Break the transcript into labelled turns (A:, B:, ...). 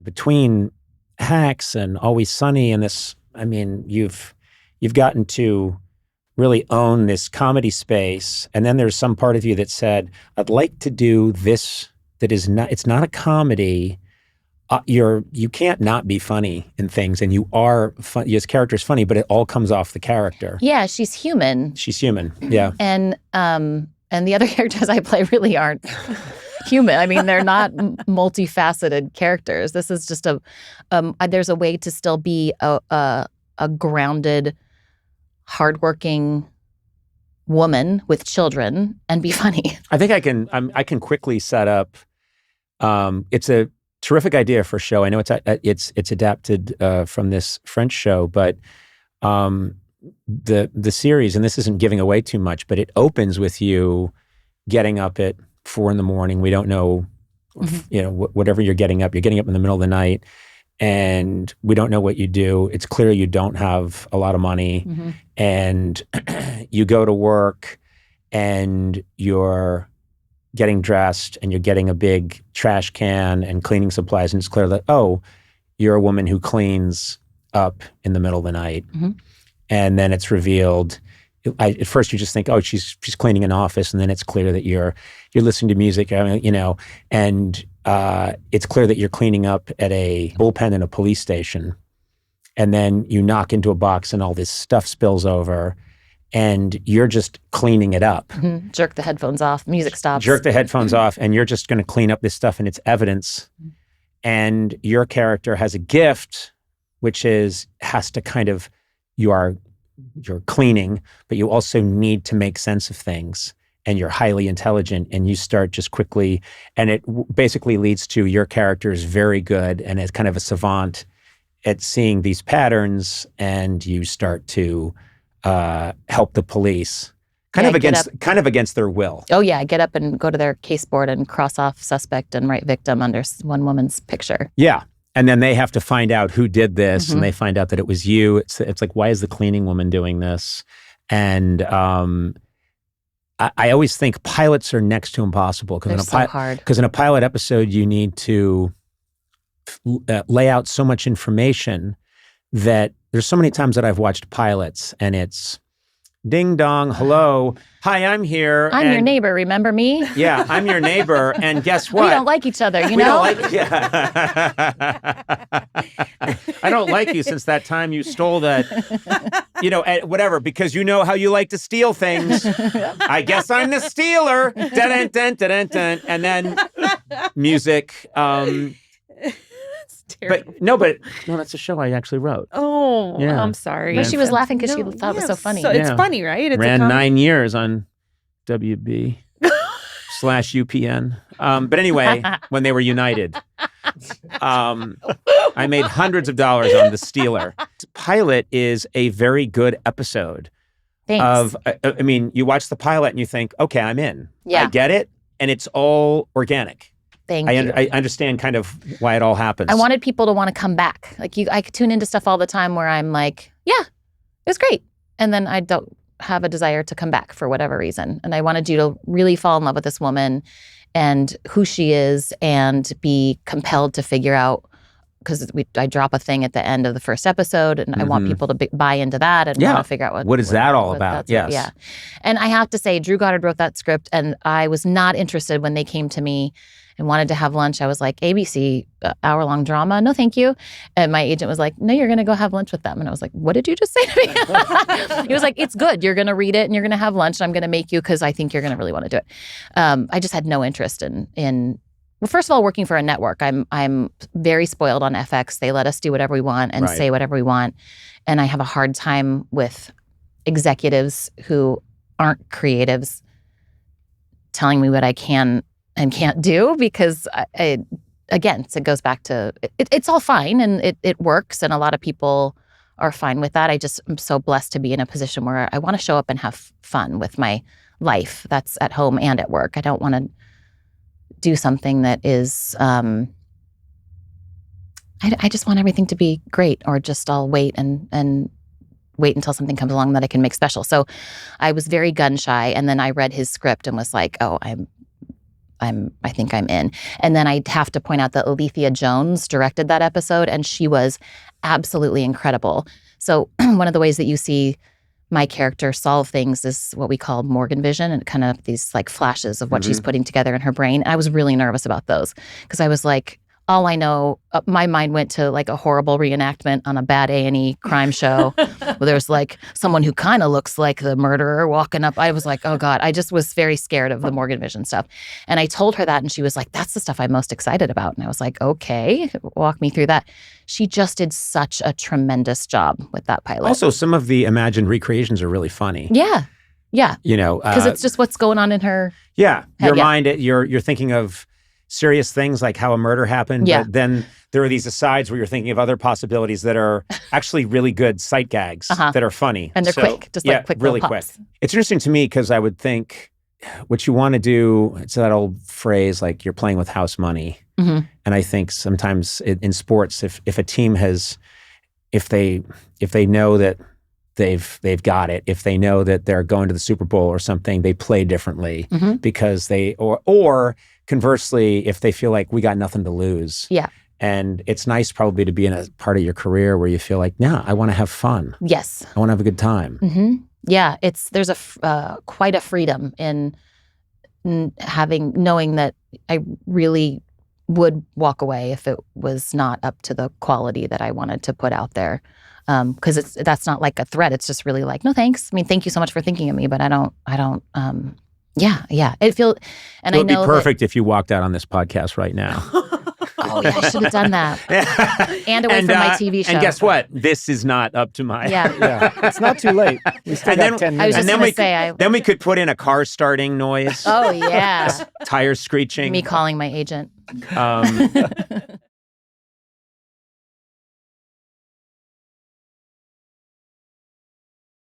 A: between Hacks and Always Sunny and this, I mean, you've gotten to really own this comedy space. And then there's some part of you that said, I'd like to do this that is not, it's not a comedy. You can't not be funny in things, and you are fun. His character's funny, but it all comes off the character.
B: Yeah, she's human.
A: She's human. Yeah.
B: And the other characters I play really aren't human. I mean, they're not multifaceted characters. This is just there's a way to still be a grounded, hardworking woman with children and be funny.
A: I think I can quickly set up. It's a terrific idea for a show. I know it's adapted from this French show, but the series, and this isn't giving away too much, but it opens with you getting up at 4 a.m. We don't know, whatever you're getting up in the middle of the night, and we don't know what you do. It's clear you don't have a lot of money, and you go to work, and you're getting dressed, and you're getting a big trash can and cleaning supplies, and it's clear that, oh, you're a woman who cleans up in the middle of the night. And then it's revealed, at first you just think, oh, she's cleaning an office, and then it's clear that you're listening to music, and it's clear that you're cleaning up at a bullpen in a police station. And then you knock into a box and all this stuff spills over, and you're just cleaning it up.
B: Jerk the headphones off, music stops.
A: Jerk the headphones off, and you're just going to clean up this stuff, and it's evidence. And your character has a gift, which has to kind of, you're cleaning, but you also need to make sense of things, and you're highly intelligent, and you start just quickly, and it basically leads to your character is very good and is kind of a savant at seeing these patterns, and you start to help the police, kind of against their will.
B: Oh yeah, get up and go to their case board and cross off suspect and write victim under one woman's picture.
A: Yeah, and then they have to find out who did this, and they find out that it was you. It's like, why is the cleaning woman doing this? And I always think pilots are next to impossible because in a pilot episode you need to lay out so much information that there's so many times that I've watched pilots and it's ding dong, hello, hi, I'm here.
B: I'm your neighbor, remember me?
A: Yeah, I'm your neighbor, and guess what?
B: We don't like each other, you
A: we
B: know?
A: I don't like you since that time you stole that, whatever, because you know how you like to steal things. I guess I'm the stealer. Dun, dun, dun, dun, dun. And then music. But no, that's a show I actually wrote.
C: Oh, yeah. I'm sorry.
B: But she was laughing because she thought it was so funny.
C: So it's funny, right? It's
A: ran 9 years on WB/UPN. But anyway, when they were united, I made hundreds of dollars on The Stealer. Pilot is a very good episode.
B: Thanks.
A: You watch the pilot and you think, okay, I'm in.
B: Yeah.
A: I get it. And it's all organic.
B: Thank you.
A: I understand kind of why it all happens.
B: I wanted people to want to come back. Like I tune into stuff all the time where I'm like, yeah, it was great. And then I don't have a desire to come back for whatever reason. And I wanted you to really fall in love with this woman and who she is and be compelled to figure out, because I drop a thing at the end of the first episode and I want people to buy into that and want to figure out
A: what is that all about. Yes.
B: Yeah. And I have to say, Drew Goddard wrote that script and I was not interested when they came to me and wanted to have lunch. I was like, ABC, hour-long drama? No, thank you. And my agent was like, no, you're going to go have lunch with them. And I was like, what did you just say to me? He was like, it's good. You're going to read it and you're going to have lunch and I'm going to make you because I think you're going to really want to do it. I just had no interest in well, first of all, working for a network. I'm very spoiled on FX. They let us do whatever we want and say whatever we want. And I have a hard time with executives who aren't creatives telling me what I can and can't do because, again, so it goes back to, it's all fine and it works and a lot of people are fine with that. I'm so blessed to be in a position where I want to show up and have fun with my life. That's at home and at work. I don't want to do something that is, I just want everything to be great or just I'll wait and wait until something comes along that I can make special. So I was very gun shy and then I read his script and was like, oh, I think I'm in. And then I have to point out that Alethea Jones directed that episode, and she was absolutely incredible. So one of the ways that you see my character solve things is what we call Morgan vision, and kind of these like flashes of what she's putting together in her brain. And I was really nervous about those because I was like, all I know, my mind went to like a horrible reenactment on a bad A&E crime show where there's like someone who kind of looks like the murderer walking up. I was like, oh God, I just was very scared of the Morgan vision stuff. And I told her that, and she was like, that's the stuff I'm most excited about. And I was like, okay, walk me through that. She just did such a tremendous job with that pilot.
A: Also, some of the imagined recreations are really funny.
B: Yeah. Yeah.
A: You know,
B: because it's just what's going on in her
A: head. Your
B: Yeah.
A: mind, you're thinking of serious things like how a murder happened, but then there are these asides where you're thinking of other possibilities that are actually really good sight gags that are funny.
B: And they're quick, just like quick
A: really
B: little
A: quick.
B: pops.
A: It's interesting to me because I would think what you want to do, it's that old phrase like you're playing with house money. And I think sometimes in sports, if a team has, if they know that they've got it, if they know that they're going to the Super Bowl or something, they play differently because they, or conversely, if they feel like we got nothing to lose.
B: Yeah.
A: And it's nice probably to be in a part of your career where you feel like, nah, I want to have fun.
B: Yes.
A: I want to have a good time.
B: Yeah. There's quite a freedom in knowing that I really would walk away if it was not up to the quality that I wanted to put out there. Because that's not like a threat. It's just really like, no, thanks. I mean, thank you so much for thinking of me, but I don't. Yeah. It would
A: be perfect if you walked out on this podcast right now.
B: Oh yeah, I should have done that. And away from my TV show.
A: And guess what? This is not up to my.
D: Yeah. It's not too late. We still got 10 minutes.
B: I was just going to say.
A: Then we could put in a car starting noise.
B: Oh yeah.
A: Tires screeching.
B: Me calling my agent.